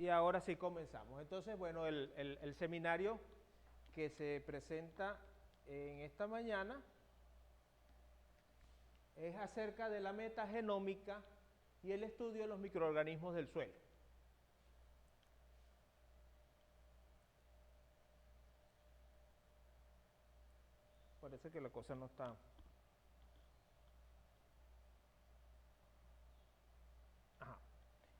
Y ahora sí comenzamos. Entonces, bueno, el seminario que se presenta en esta mañana es acerca de la metagenómica y el estudio de los microorganismos del suelo. Parece que la cosa no está... Ajá.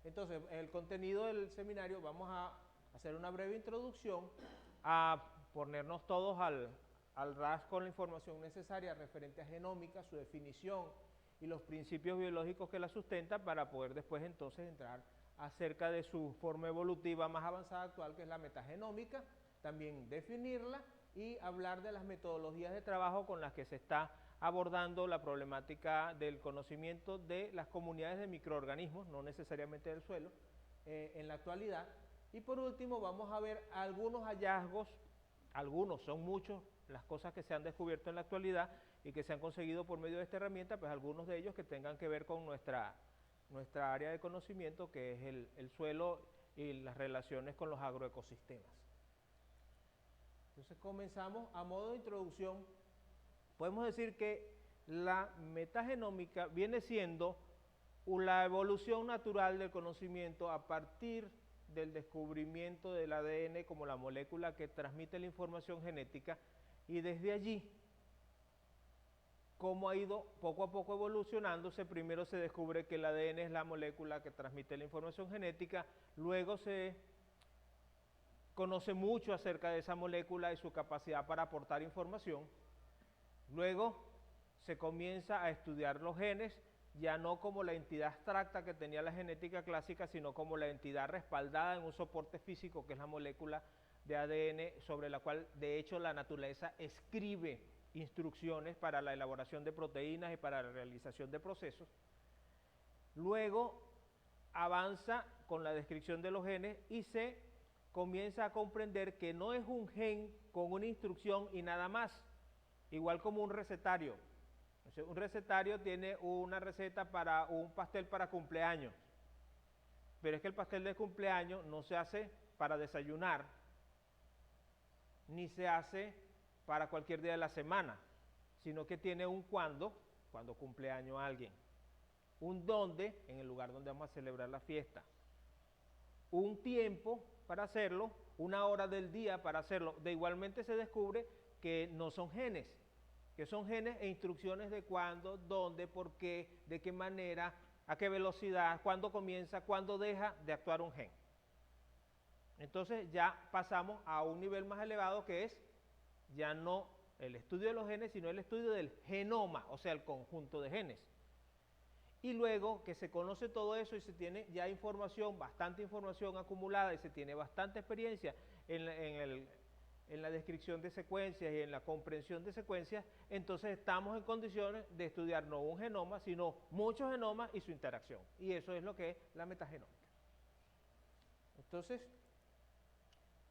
Entonces, el contenido del seminario, vamos a hacer una breve introducción, a ponernos todos al ras con la información necesaria referente a genómica, su definición y los principios biológicos que la sustentan, para poder después entonces entrar acerca de su forma evolutiva más avanzada actual, que es la metagenómica, también definirla y hablar de las metodologías de trabajo con las que se está abordando la problemática del conocimiento de las comunidades de microorganismos, no necesariamente del suelo, en la actualidad. Y por último vamos a ver algunos hallazgos, algunos, son muchos las cosas que se han descubierto en la actualidad y que se han conseguido por medio de esta herramienta, pues algunos de ellos que tengan que ver con nuestra área de conocimiento, que es el suelo y las relaciones con los agroecosistemas. Entonces comenzamos a modo de introducción. Podemos decir que la metagenómica viene siendo la evolución natural del conocimiento a partir del descubrimiento del ADN como la molécula que transmite la información genética, y desde allí, cómo ha ido poco a poco evolucionándose. Primero se descubre que el ADN es la molécula que transmite la información genética, luego se conoce mucho acerca de esa molécula y su capacidad para aportar información. Luego se comienza a estudiar los genes, ya no como la entidad abstracta que tenía la genética clásica, sino como la entidad respaldada en un soporte físico, que es la molécula de ADN, sobre la cual de hecho la naturaleza escribe instrucciones para la elaboración de proteínas y para la realización de procesos. Luego avanza con la descripción de los genes y se comienza a comprender que no es un gen con una instrucción y nada más, igual como un recetario. Un recetario tiene una receta para un pastel para cumpleaños, pero es que el pastel de cumpleaños no se hace para desayunar, ni se hace para cualquier día de la semana, sino que tiene un cuando cumpleaños alguien, un dónde, en el lugar donde vamos a celebrar la fiesta, un tiempo para hacerlo, una hora del día para hacerlo. De igualmente se descubre que no son genes, que son genes e instrucciones de cuándo, dónde, por qué, de qué manera, a qué velocidad, cuándo comienza, cuándo deja de actuar un gen. Entonces ya pasamos a un nivel más elevado, que es ya no el estudio de los genes, sino el estudio del genoma, o sea, el conjunto de genes. Y luego que se conoce todo eso y se tiene ya información, bastante información acumulada, y se tiene bastante experiencia en la descripción de secuencias y en la comprensión de secuencias, entonces estamos en condiciones de estudiar no un genoma, sino muchos genomas y su interacción. Y eso es lo que es la metagenómica. Entonces,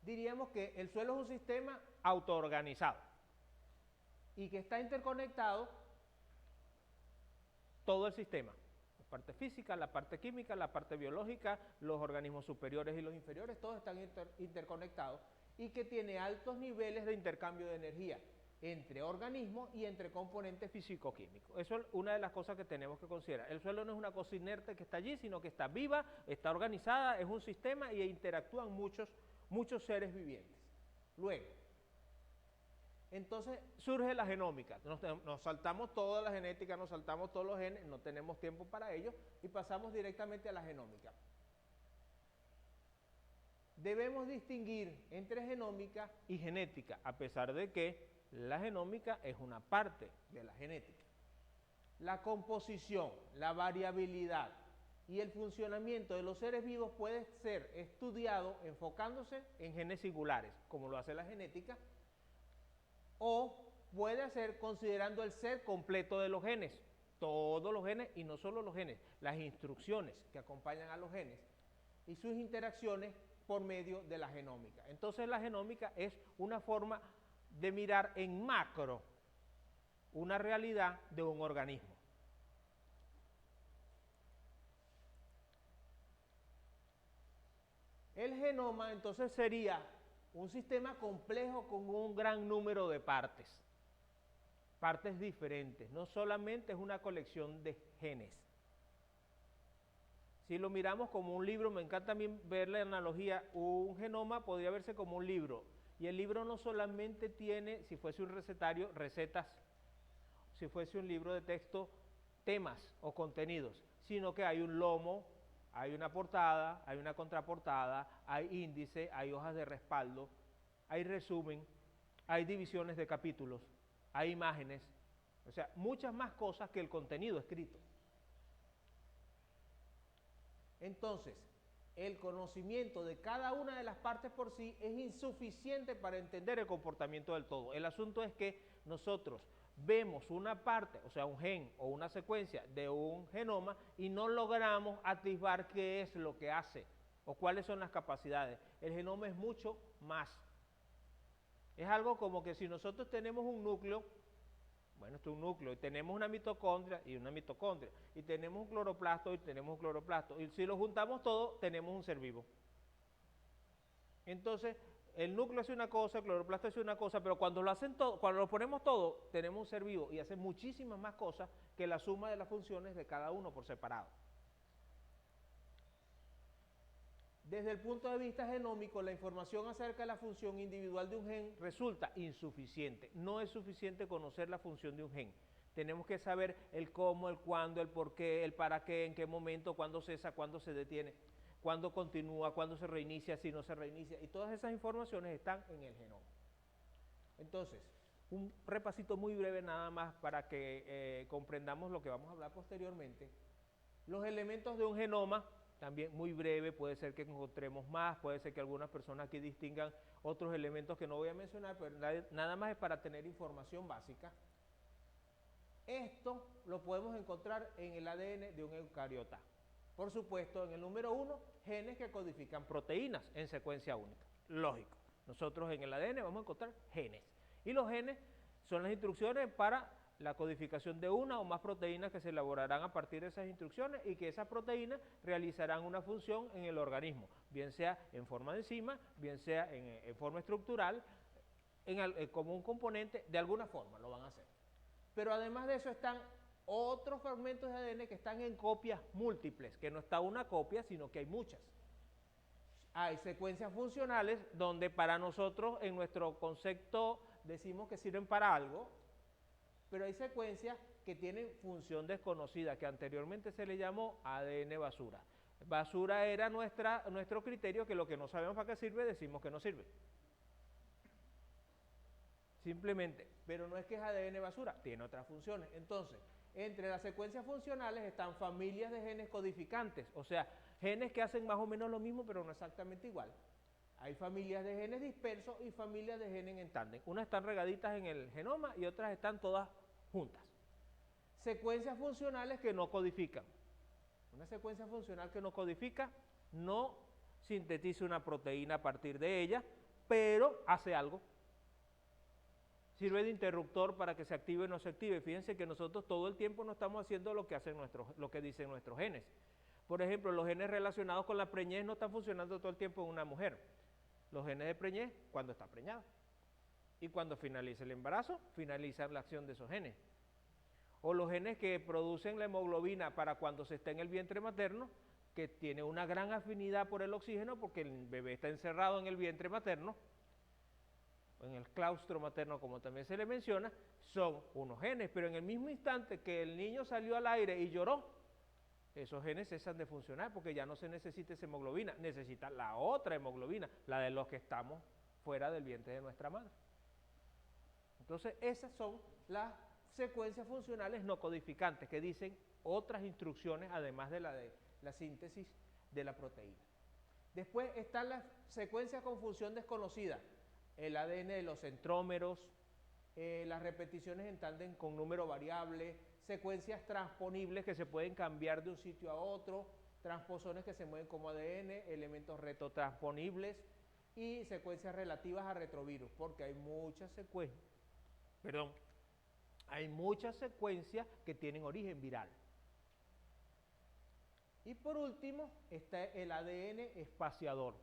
diríamos que el suelo es un sistema autoorganizado y que está interconectado todo el sistema. La parte física, la parte química, la parte biológica, los organismos superiores y los inferiores, todos están interconectados, y que tiene altos niveles de intercambio de energía entre organismos y entre componentes físico-químicos. Eso es una de las cosas que tenemos que considerar. El suelo no es una cosa inerte que está allí, sino que está viva, está organizada, es un sistema y interactúan muchos seres vivientes. Luego, entonces surge la genómica. Nos saltamos toda la genética, nos saltamos todos los genes, no tenemos tiempo para ello y pasamos directamente a la genómica. Debemos distinguir entre genómica y genética, a pesar de que la genómica es una parte de la genética. La composición, la variabilidad y el funcionamiento de los seres vivos puede ser estudiado enfocándose en genes singulares, como lo hace la genética, o puede ser considerando el ser completo de los genes, todos los genes y no solo los genes, las instrucciones que acompañan a los genes y sus interacciones por medio de la genómica. Entonces la genómica es una forma de mirar en macro una realidad de un organismo. El genoma entonces sería un sistema complejo con un gran número de partes diferentes, no solamente es una colección de genes. Si lo miramos como un libro, me encanta también ver la analogía, un genoma podría verse como un libro, y el libro no solamente tiene, si fuese un recetario, recetas, si fuese un libro de texto, temas o contenidos, sino que hay un lomo, hay una portada, hay una contraportada, hay índice, hay hojas de respaldo, hay resumen, hay divisiones de capítulos, hay imágenes, o sea, muchas más cosas que el contenido escrito. Entonces, el conocimiento de cada una de las partes por sí es insuficiente para entender el comportamiento del todo. El asunto es que nosotros vemos una parte, o sea, un gen o una secuencia de un genoma y no logramos atisbar qué es lo que hace o cuáles son las capacidades. El genoma es mucho más. Es algo como que si nosotros tenemos un núcleo, bueno, esto es un núcleo, y tenemos una mitocondria, y tenemos un cloroplasto, y tenemos un cloroplasto, y si lo juntamos todo, tenemos un ser vivo. Entonces, el núcleo es una cosa, el cloroplasto es una cosa, pero cuando lo hacen todo, cuando lo ponemos todo, tenemos un ser vivo, y hace muchísimas más cosas que la suma de las funciones de cada uno por separado. Desde el punto de vista genómico, la información acerca de la función individual de un gen resulta insuficiente. No es suficiente conocer la función de un gen. Tenemos que saber el cómo, el cuándo, el por qué, el para qué, en qué momento, cuándo cesa, cuándo se detiene, cuándo continúa, cuándo se reinicia, si no se reinicia. Y todas esas informaciones están en el genoma. Entonces, un repasito muy breve nada más para que comprendamos lo que vamos a hablar posteriormente. Los elementos de un genoma, también muy breve, puede ser que encontremos más, puede ser que algunas personas aquí distingan otros elementos que no voy a mencionar, pero nada más es para tener información básica. Esto lo podemos encontrar en el ADN de un eucariota. Por supuesto, en el número 1, genes que codifican proteínas en secuencia única. Lógico, nosotros en el ADN vamos a encontrar genes. Y los genes son las instrucciones para la codificación de una o más proteínas que se elaborarán a partir de esas instrucciones y que esas proteínas realizarán una función en el organismo, bien sea en forma de enzima, bien sea en forma estructural, como un componente, de alguna forma lo van a hacer. Pero además de eso están otros fragmentos de ADN que están en copias múltiples, que no está una copia, sino que hay muchas. Hay secuencias funcionales donde para nosotros en nuestro concepto decimos que sirven para algo, pero hay secuencias que tienen función desconocida, que anteriormente se le llamó ADN basura. Basura era nuestro criterio, que lo que no sabemos para qué sirve, decimos que no sirve. Simplemente, pero no es que es ADN basura, tiene otras funciones. Entonces, entre las secuencias funcionales están familias de genes codificantes, o sea, genes que hacen más o menos lo mismo, pero no exactamente igual. Hay familias de genes dispersos y familias de genes en tándem. Unas están regaditas en el genoma y otras están todas juntas. Secuencias funcionales que no codifican. Una secuencia funcional que no codifica no sintetiza una proteína a partir de ella, pero hace algo. Sirve de interruptor para que se active o no se active. Fíjense que nosotros todo el tiempo no estamos haciendo lo que dicen nuestros genes. Por ejemplo, los genes relacionados con la preñez no están funcionando todo el tiempo en una mujer. Los genes de preñez cuando está preñada. Y cuando finaliza el embarazo, finaliza la acción de esos genes. O los genes que producen la hemoglobina para cuando se está en el vientre materno, que tiene una gran afinidad por el oxígeno porque el bebé está encerrado en el vientre materno, en el claustro materno como también se le menciona, son unos genes, pero en el mismo instante que el niño salió al aire y lloró, esos genes cesan de funcionar porque ya no se necesita esa hemoglobina, necesita la otra hemoglobina, la de los que estamos fuera del vientre de nuestra madre. Entonces esas son las secuencias funcionales no codificantes que dicen otras instrucciones además de la síntesis de la proteína. Después están las secuencias con función desconocida, el ADN de los centrómeros, las repeticiones en tándem con número variable, secuencias transponibles que se pueden cambiar de un sitio a otro, transposones que se mueven como ADN, elementos retrotransfonibles y secuencias relativas a retrovirus, porque hay muchas secuencias que tienen origen viral. Y por último está el ADN espaciador.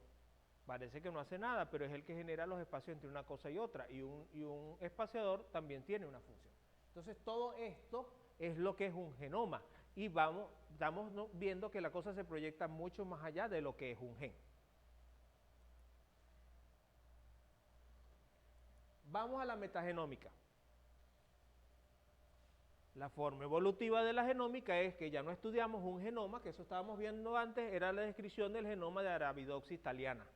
Parece que no hace nada, pero es el que genera los espacios entre una cosa y otra, y un espaciador también tiene una función. Entonces todo esto es lo que es un genoma, y estamos viendo que la cosa se proyecta mucho más allá de lo que es un gen. Vamos a la metagenómica. La forma evolutiva de la genómica es que ya no estudiamos un genoma, que eso estábamos viendo antes, era la descripción del genoma de Arabidopsis thaliana.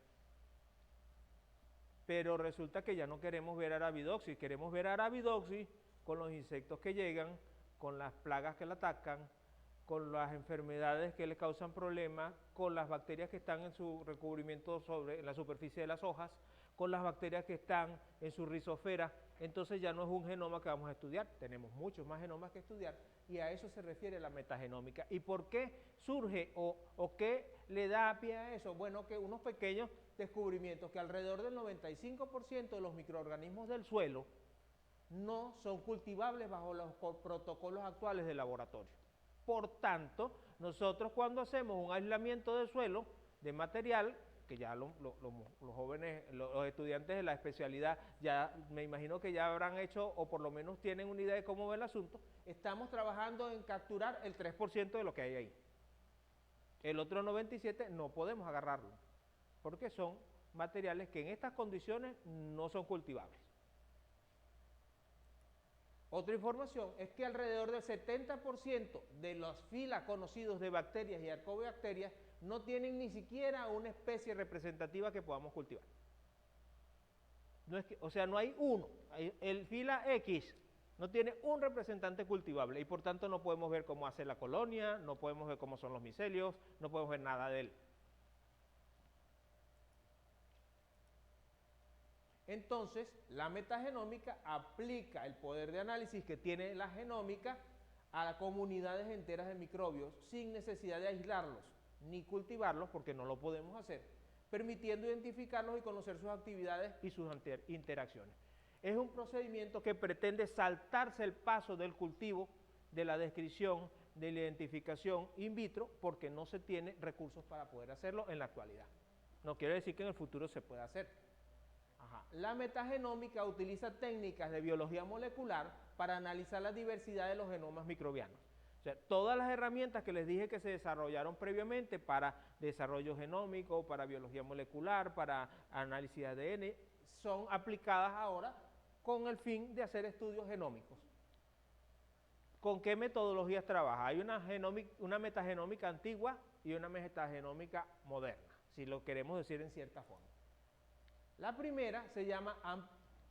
Pero resulta que ya no queremos ver Arabidopsis, queremos ver Arabidopsis con los insectos que llegan, con las plagas que la atacan, con las enfermedades que le causan problemas, con las bacterias que están en su recubrimiento en la superficie de las hojas, con las bacterias que están en su rizosfera. Entonces ya no es un genoma que vamos a estudiar, tenemos muchos más genomas que estudiar, y a eso se refiere la metagenómica. ¿Y por qué surge o qué le da pie a eso? Bueno, que unos pequeños descubrimientos, que alrededor del 95% de los microorganismos del suelo no son cultivables bajo los protocolos actuales de laboratorio. Por tanto, nosotros cuando hacemos un aislamiento del suelo de material, que ya los jóvenes, los estudiantes de la especialidad, ya me imagino que ya habrán hecho o por lo menos tienen una idea de cómo va el asunto, estamos trabajando en capturar el 3% de lo que hay ahí. El otro 97% no podemos agarrarlo, porque son materiales que en estas condiciones no son cultivables. Otra información es que alrededor del 70% de los filas conocidos de bacterias y arcobacterias no tienen ni siquiera una especie representativa que podamos cultivar. No es que, o sea, no hay uno. El fila X no tiene un representante cultivable y por tanto no podemos ver cómo hace la colonia, no podemos ver cómo son los micelios, no podemos ver nada de él. Entonces, la metagenómica aplica el poder de análisis que tiene la genómica a las comunidades enteras de microbios sin necesidad de aislarlos ni cultivarlos, porque no lo podemos hacer, permitiendo identificarlos y conocer sus actividades y sus interacciones. Es un procedimiento que pretende saltarse el paso del cultivo, de la descripción, de la identificación in vitro, porque no se tiene recursos para poder hacerlo en la actualidad. No quiere decir que en el futuro se pueda hacer. La metagenómica utiliza técnicas de biología molecular para analizar la diversidad de los genomas microbianos. O sea, todas las herramientas que les dije que se desarrollaron previamente para desarrollo genómico, para biología molecular, para análisis de ADN, son aplicadas ahora con el fin de hacer estudios genómicos. ¿Con qué metodologías trabaja? Hay una metagenómica antigua y una metagenómica moderna, si lo queremos decir en cierta forma. La primera se llama,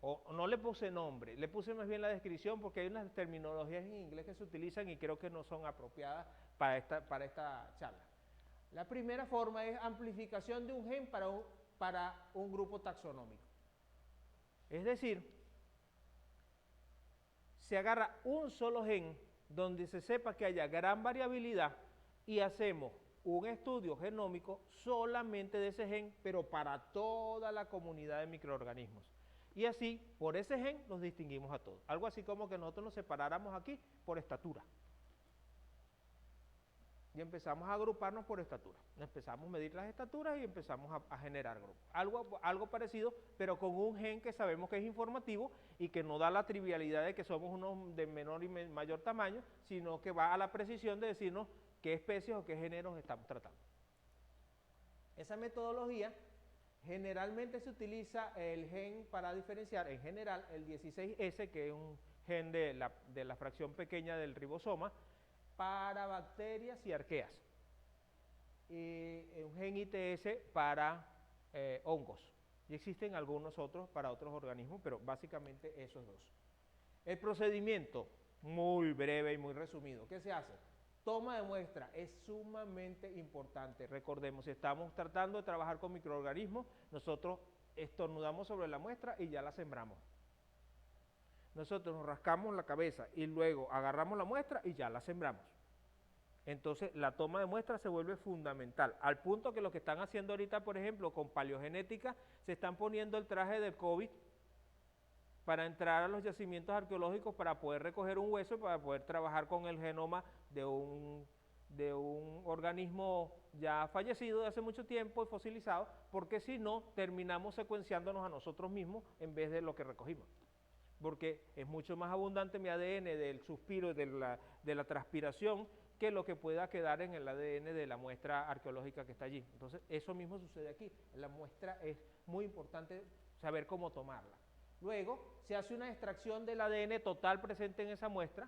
no le puse nombre, le puse más bien la descripción porque hay unas terminologías en inglés que se utilizan y creo que no son apropiadas para esta charla. La primera forma es amplificación de un gen para un grupo taxonómico. Es decir, se agarra un solo gen donde se sepa que haya gran variabilidad y hacemos un estudio genómico solamente de ese gen, pero para toda la comunidad de microorganismos. Y así, por ese gen, los distinguimos a todos. Algo así como que nosotros nos separáramos aquí por estatura. Y empezamos a agruparnos por estatura. Empezamos a medir las estaturas y empezamos a generar grupos. Algo parecido, pero con un gen que sabemos que es informativo y que no da la trivialidad de que somos unos de menor y mayor tamaño, sino que va a la precisión de decirnos qué especies o qué géneros estamos tratando. Esa metodología generalmente se utiliza el gen para diferenciar, en general, el 16S, que es un gen de la fracción pequeña del ribosoma, para bacterias y arqueas. Y un gen ITS para hongos. Y existen algunos otros para otros organismos, pero básicamente esos dos. El procedimiento, muy breve y muy resumido. ¿Qué se hace? Toma de muestra es sumamente importante. Recordemos, si estamos tratando de trabajar con microorganismos, nosotros estornudamos sobre la muestra y ya la sembramos. Nosotros nos rascamos la cabeza y luego agarramos la muestra y ya la sembramos. Entonces, la toma de muestra se vuelve fundamental, al punto que lo que están haciendo ahorita, por ejemplo, con paleogenética, se están poniendo el traje del COVID para entrar a los yacimientos arqueológicos para poder recoger un hueso y para poder trabajar con el genoma de un de un organismo ya fallecido de hace mucho tiempo y fosilizado, porque si no, terminamos secuenciándonos a nosotros mismos en vez de lo que recogimos. Porque es mucho más abundante mi ADN del suspiro, de la transpiración, que lo que pueda quedar en el ADN de la muestra arqueológica que está allí. Entonces, eso mismo sucede aquí. La muestra es muy importante saber cómo tomarla. Luego, se hace una extracción del ADN total presente en esa muestra,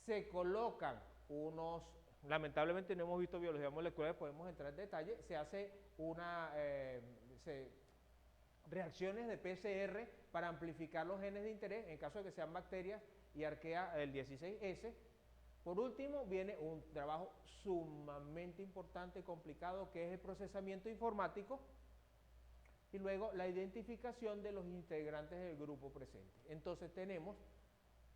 se colocan unos, lamentablemente no hemos visto biología molecular, podemos entrar en detalle, se hace reacciones de PCR para amplificar los genes de interés, en caso de que sean bacterias y arquea el 16S. Por último, viene un trabajo sumamente importante y complicado, que es el procesamiento informático, y luego la identificación de los integrantes del grupo presente. Entonces tenemos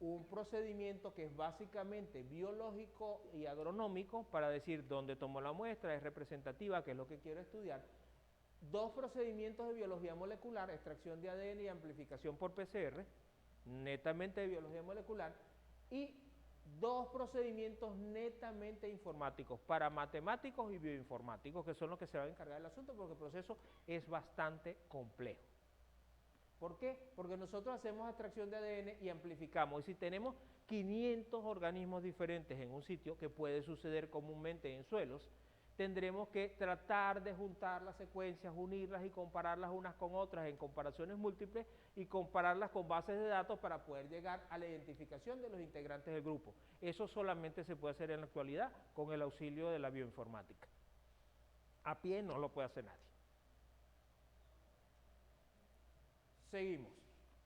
un procedimiento que es básicamente biológico y agronómico para decir dónde tomó la muestra, es representativa, qué es lo que quiero estudiar. Dos procedimientos de biología molecular, extracción de ADN y amplificación por PCR, netamente de biología molecular, y dos procedimientos netamente informáticos para matemáticos y bioinformáticos, que son los que se van a encargar del asunto, porque el proceso es bastante complejo. ¿Por qué? Porque nosotros hacemos extracción de ADN y amplificamos. Y si tenemos 500 organismos diferentes en un sitio, que puede suceder comúnmente en suelos, tendremos que tratar de juntar las secuencias, unirlas y compararlas unas con otras en comparaciones múltiples y compararlas con bases de datos para poder llegar a la identificación de los integrantes del grupo. Eso solamente se puede hacer en la actualidad con el auxilio de la bioinformática. A pie no lo puede hacer nadie. Seguimos.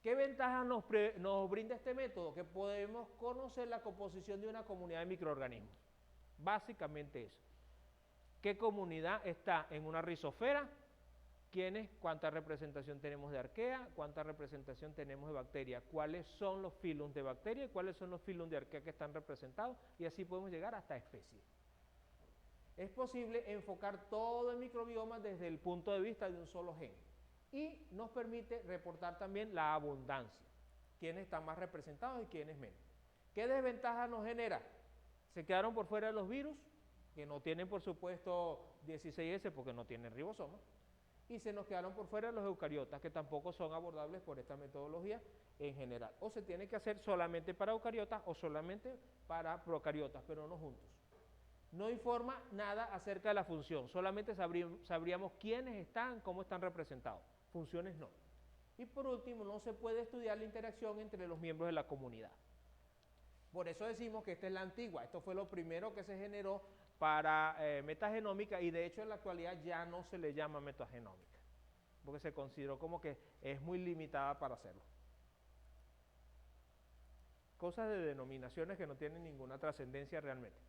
¿Qué ventajas nos brinda este método? Que podemos conocer la composición de una comunidad de microorganismos. Básicamente eso. ¿Qué comunidad está en una rizosfera? ¿Quiénes? ¿Cuánta representación tenemos de arquea? ¿Cuánta representación tenemos de bacteria? ¿Cuáles son los filums de bacteria y cuáles son los filums de arquea que están representados? Y así podemos llegar hasta especies. Es posible enfocar todo el microbioma desde el punto de vista de un solo gen. Y nos permite reportar también la abundancia. ¿Quiénes están más representados y quiénes menos? ¿Qué desventaja nos genera? Se quedaron por fuera los virus, que no tienen por supuesto 16S porque no tienen ribosomas, y se nos quedaron por fuera los eucariotas, que tampoco son abordables por esta metodología en general. O se tiene que hacer solamente para eucariotas o solamente para procariotas, pero no juntos. No informa nada acerca de la función, solamente sabríamos quiénes están, cómo están representados, funciones no. Y por último, no se puede estudiar la interacción entre los miembros de la comunidad. Por eso decimos que esta es la antigua, esto fue lo primero que se generó para metagenómica, y de hecho en la actualidad ya no se le llama metagenómica, porque se consideró como que es muy limitada para hacerlo. Cosas de denominaciones que no tienen ninguna trascendencia realmente.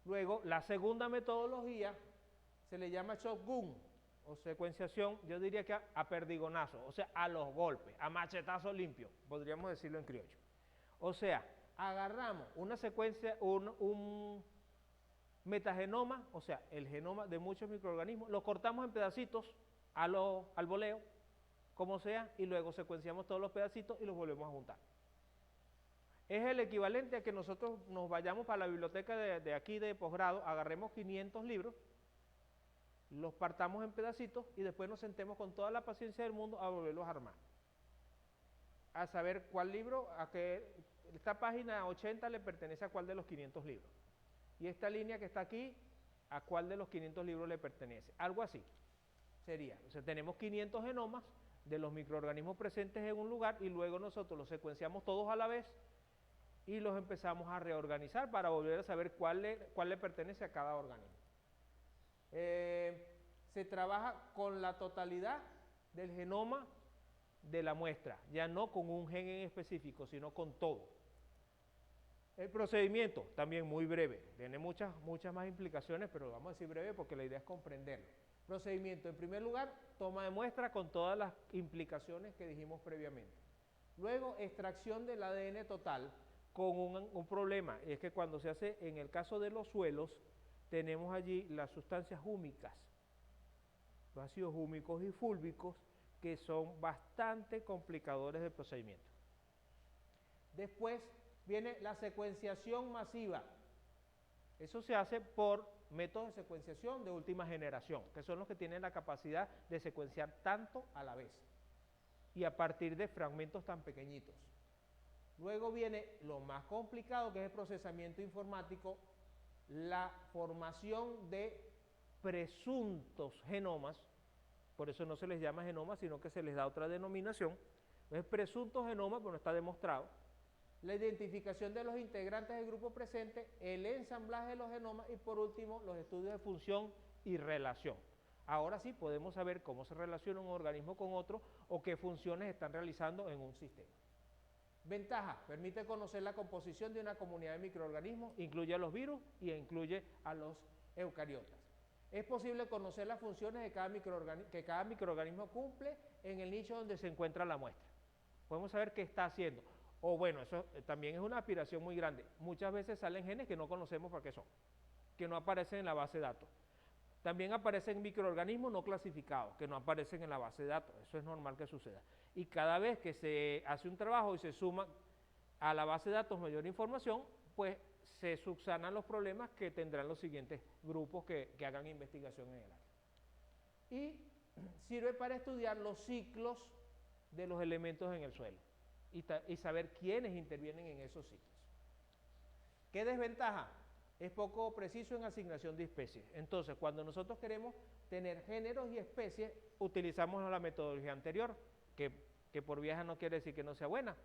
Luego, la segunda metodología se le llama shotgun, o secuenciación, yo diría que a perdigonazo, o sea, a los golpes, a machetazo limpio, podríamos decirlo en criollo. O sea, agarramos una secuencia, un metagenoma, o sea, el genoma de muchos microorganismos, lo cortamos en pedacitos al voleo, como sea, y luego secuenciamos todos los pedacitos y los volvemos a juntar. Es el equivalente a que nosotros nos vayamos para la biblioteca de aquí de posgrado, agarremos 500 libros, los partamos en pedacitos y después nos sentemos con toda la paciencia del mundo a volverlos a armar. A saber cuál libro, esta página 80 le pertenece a cuál de los 500 libros. Y esta línea que está aquí, ¿a cuál de los 500 libros le pertenece? Algo así sería. O sea, tenemos 500 genomas de los microorganismos presentes en un lugar y luego nosotros los secuenciamos todos a la vez y los empezamos a reorganizar para volver a saber cuál le pertenece a cada organismo. Se trabaja con la totalidad del genoma de la muestra, ya no con un gen en específico, sino con todo. El procedimiento, también muy breve, tiene muchas más implicaciones, pero vamos a decir breve porque la idea es comprenderlo. Procedimiento, en primer lugar, toma de muestra con todas las implicaciones que dijimos previamente. Luego, extracción del ADN total con un problema, es que cuando se hace, en el caso de los suelos, tenemos allí las sustancias húmicas, los ácidos húmicos y fúlvicos, que son bastante complicadores del procedimiento. Después viene la secuenciación masiva. Eso se hace por métodos de secuenciación de última generación, que son los que tienen la capacidad de secuenciar tanto a la vez y a partir de fragmentos tan pequeñitos. Luego viene lo más complicado, que es el procesamiento informático, la formación de presuntos genomas, por eso no se les llama genomas, sino que se les da otra denominación. Entonces, presuntos genomas, pero no está demostrado. La identificación de los integrantes del grupo presente, el ensamblaje de los genomas y por último los estudios de función y relación. Ahora sí podemos saber cómo se relaciona un organismo con otro o qué funciones están realizando en un sistema. Ventaja, permite conocer la composición de una comunidad de microorganismos, incluye a los virus y incluye a los eucariotas. Es posible conocer las funciones de que cada microorganismo cumple en el nicho donde se encuentra la muestra. Podemos saber qué está haciendo. O bueno, eso también es una aspiración muy grande. Muchas veces salen genes que no conocemos por qué son, que no aparecen en la base de datos. También aparecen microorganismos no clasificados, que no aparecen en la base de datos. Eso es normal que suceda. Y cada vez que se hace un trabajo y se suma a la base de datos mayor información, pues se subsanan los problemas que tendrán los siguientes grupos que hagan investigación en el área. Y sirve para estudiar los ciclos de los elementos en el suelo y saber quiénes intervienen en esos ciclos. ¿Qué desventaja? Es poco preciso en asignación de especies. Entonces, cuando nosotros queremos tener géneros y especies, utilizamos la metodología anterior, que por vieja no quiere decir que no sea buena.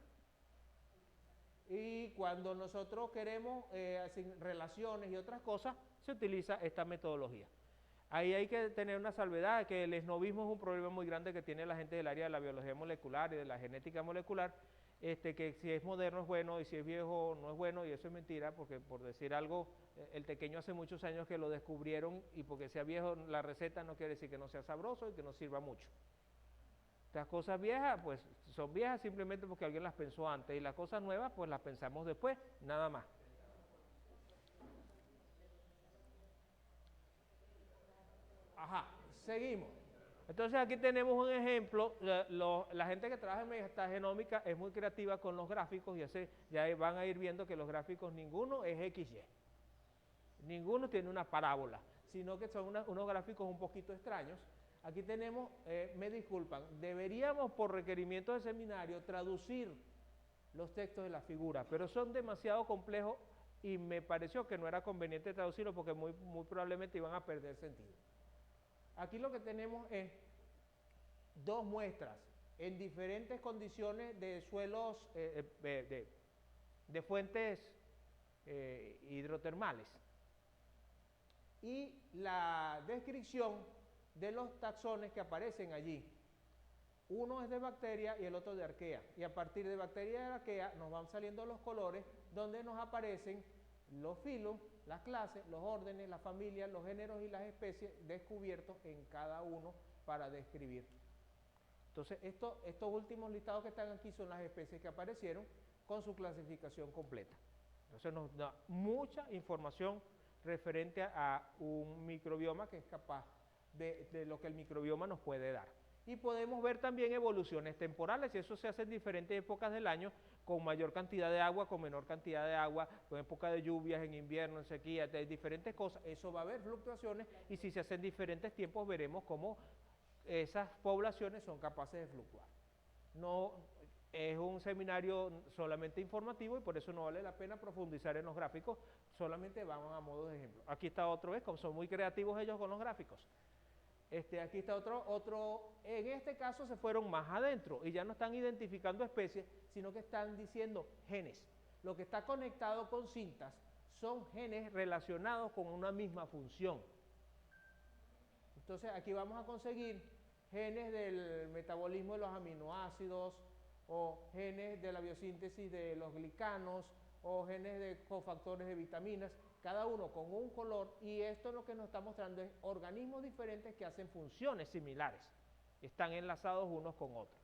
Y cuando nosotros queremos relaciones y otras cosas, se utiliza esta metodología. Ahí hay que tener una salvedad, que el esnovismo es un problema muy grande que tiene la gente del área de la biología molecular y de la genética molecular, que si es moderno es bueno y si es viejo no es bueno, y eso es mentira, porque por decir algo, el tequeño hace muchos años que lo descubrieron y porque sea viejo la receta no quiere decir que no sea sabroso y que no sirva mucho. Las cosas viejas, pues son viejas simplemente porque alguien las pensó antes, y las cosas nuevas, pues las pensamos después, nada más. Ajá, seguimos. Entonces aquí tenemos un ejemplo, la gente que trabaja en metagenómica es muy creativa con los gráficos, ya van a ir viendo que los gráficos ninguno es XY, ninguno tiene una parábola, sino que son unos gráficos un poquito extraños. Aquí tenemos, me disculpan, deberíamos por requerimiento del seminario traducir los textos de las figuras, pero son demasiado complejos y me pareció que no era conveniente traducirlos porque muy probablemente iban a perder sentido. Aquí lo que tenemos es dos muestras en diferentes condiciones de suelos, de fuentes hidrotermales. Y la descripción de los taxones que aparecen allí. Uno es de bacteria y el otro de arquea. Y a partir de bacteria y de arquea nos van saliendo los colores donde nos aparecen los filos, las clases, los órdenes, las familias, los géneros y las especies descubiertos en cada uno para describir. Entonces, estos últimos listados que están aquí son las especies que aparecieron con su clasificación completa. Entonces nos da mucha información referente a un microbioma que es capaz de lo que el microbioma nos puede dar. Y podemos ver también evoluciones temporales, y eso se hace en diferentes épocas del año, con mayor cantidad de agua, con menor cantidad de agua, con época de lluvias, en invierno, en sequía, de diferentes cosas. Eso va a haber fluctuaciones, y si se hacen diferentes tiempos, veremos cómo esas poblaciones son capaces de fluctuar. No es un seminario solamente informativo y por eso no vale la pena profundizar en los gráficos, solamente vamos a modo de ejemplo. Aquí está otra vez, como son muy creativos ellos con los gráficos. Aquí está otro, en este caso se fueron más adentro y ya no están identificando especies, sino que están diciendo genes. Lo que está conectado con cintas son genes relacionados con una misma función. Entonces aquí vamos a conseguir genes del metabolismo de los aminoácidos, o genes de la biosíntesis de los glicanos, o genes de cofactores de vitaminas, cada uno con un color, y esto lo que nos está mostrando es organismos diferentes que hacen funciones similares, están enlazados unos con otros.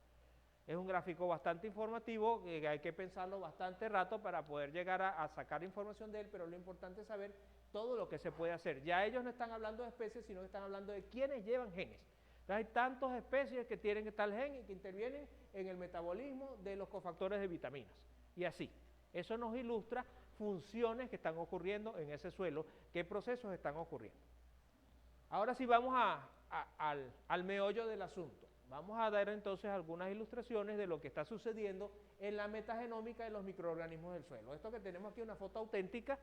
Es un gráfico bastante informativo, que hay que pensarlo bastante rato para poder llegar a sacar información de él, pero lo importante es saber todo lo que se puede hacer. Ya ellos no están hablando de especies, sino que están hablando de quiénes llevan genes. Entonces hay tantas especies que tienen tal gen y que intervienen en el metabolismo de los cofactores de vitaminas, y así. Eso nos ilustra funciones que están ocurriendo en ese suelo, qué procesos están ocurriendo. Ahora sí vamos al meollo del asunto. Vamos a dar entonces algunas ilustraciones de lo que está sucediendo en la metagenómica de los microorganismos del suelo. Esto que tenemos aquí es una foto auténtica.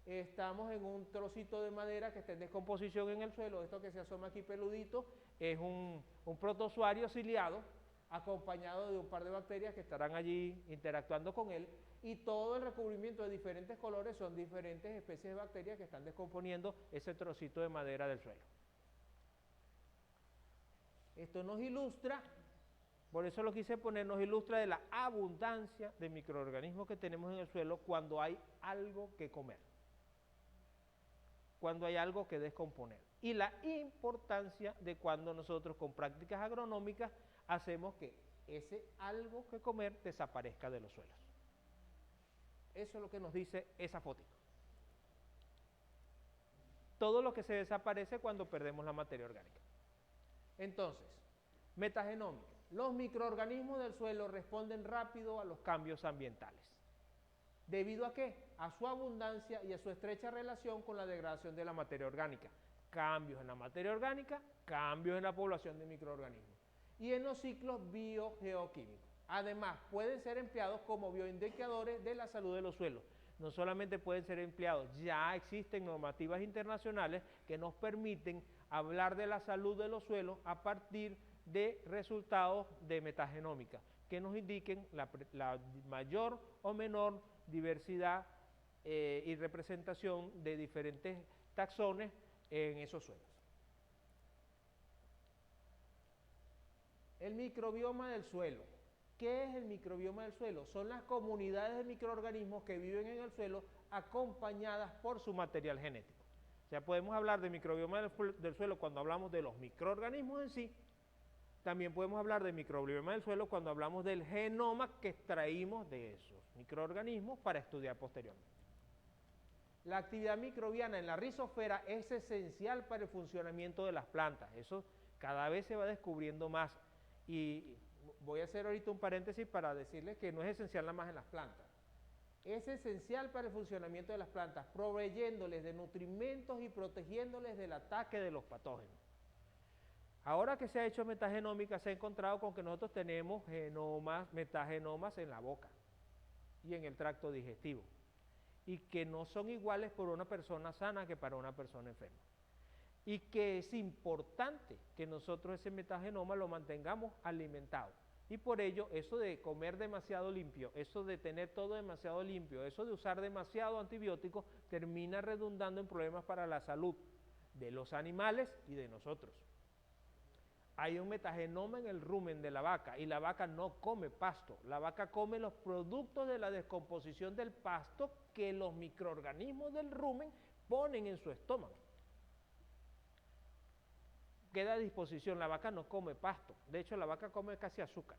Estamos en un trocito de madera que está en descomposición en el suelo. Esto que se asoma aquí peludito es un protozoario ciliado acompañado de un par de bacterias que estarán allí interactuando con él, y todo el recubrimiento de diferentes colores son diferentes especies de bacterias que están descomponiendo ese trocito de madera del suelo. Esto nos ilustra, por eso lo quise poner, nos ilustra de la abundancia de microorganismos que tenemos en el suelo cuando hay algo que comer, cuando hay algo que descomponer, y la importancia de cuando nosotros con prácticas agronómicas hacemos que ese algo que comer desaparezca de los suelos. Eso es lo que nos dice esa foto. Todo lo que se desaparece cuando perdemos la materia orgánica. Entonces, metagenómica. Los microorganismos del suelo responden rápido a los cambios ambientales. ¿Debido a qué? A su abundancia y a su estrecha relación con la degradación de la materia orgánica. Cambios en la materia orgánica, cambios en la población de microorganismos. Y en los ciclos biogeoquímicos. Además, pueden ser empleados como bioindicadores de la salud de los suelos. No solamente pueden ser empleados, ya existen normativas internacionales que nos permiten hablar de la salud de los suelos a partir de resultados de metagenómica, que nos indiquen la mayor o menor diversidad y representación de diferentes taxones en esos suelos. El microbioma del suelo. ¿Qué es el microbioma del suelo? Son las comunidades de microorganismos que viven en el suelo acompañadas por su material genético. O sea, podemos hablar de microbioma del suelo cuando hablamos de los microorganismos en sí. También podemos hablar de microbioma del suelo cuando hablamos del genoma que extraímos de esos microorganismos para estudiar posteriormente. La actividad microbiana en la rizosfera es esencial para el funcionamiento de las plantas. Eso cada vez se va descubriendo más. Y voy a hacer ahorita un paréntesis para decirles que no es esencial nada más en las plantas. Es esencial para el funcionamiento de las plantas, proveyéndoles de nutrimentos y protegiéndoles del ataque de los patógenos. Ahora que se ha hecho metagenómica, se ha encontrado con que nosotros tenemos genomas, metagenomas en la boca y en el tracto digestivo, y que no son iguales por una persona sana que para una persona enferma. Y que es importante que nosotros ese metagenoma lo mantengamos alimentado. Y por ello, eso de comer demasiado limpio, eso de tener todo demasiado limpio, eso de usar demasiado antibióticos, termina redundando en problemas para la salud de los animales y de nosotros. Hay un metagenoma en el rumen de la vaca, y la vaca no come pasto, la vaca come los productos de la descomposición del pasto que los microorganismos del rumen ponen en su estómago. Queda a disposición, la vaca no come pasto, de hecho la vaca come casi azúcar.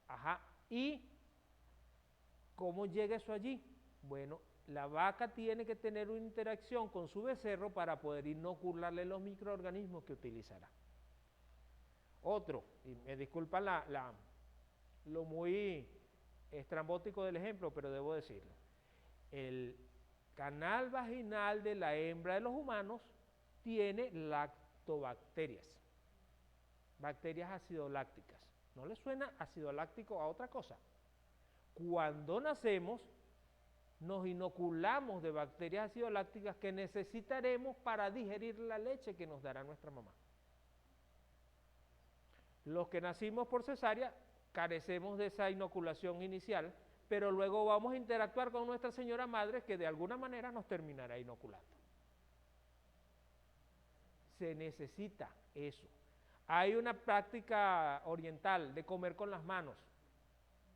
Ajá, ¿y cómo llega eso allí? Bueno, la vaca tiene que tener una interacción con su becerro para poder inocularle los microorganismos que utilizará. Otro, y me disculpan lo muy estrambótico del ejemplo, pero debo decirlo. El canal vaginal de la hembra de los humanos tiene lactobacterias, bacterias acidolácticas. ¿No les suena ácido láctico a otra cosa? Cuando nacemos, nos inoculamos de bacterias acidolácticas que necesitaremos para digerir la leche que nos dará nuestra mamá. Los que nacimos por cesárea carecemos de esa inoculación inicial, pero luego vamos a interactuar con nuestra señora madre, que de alguna manera nos terminará inoculando. Se necesita eso. Hay una práctica oriental de comer con las manos,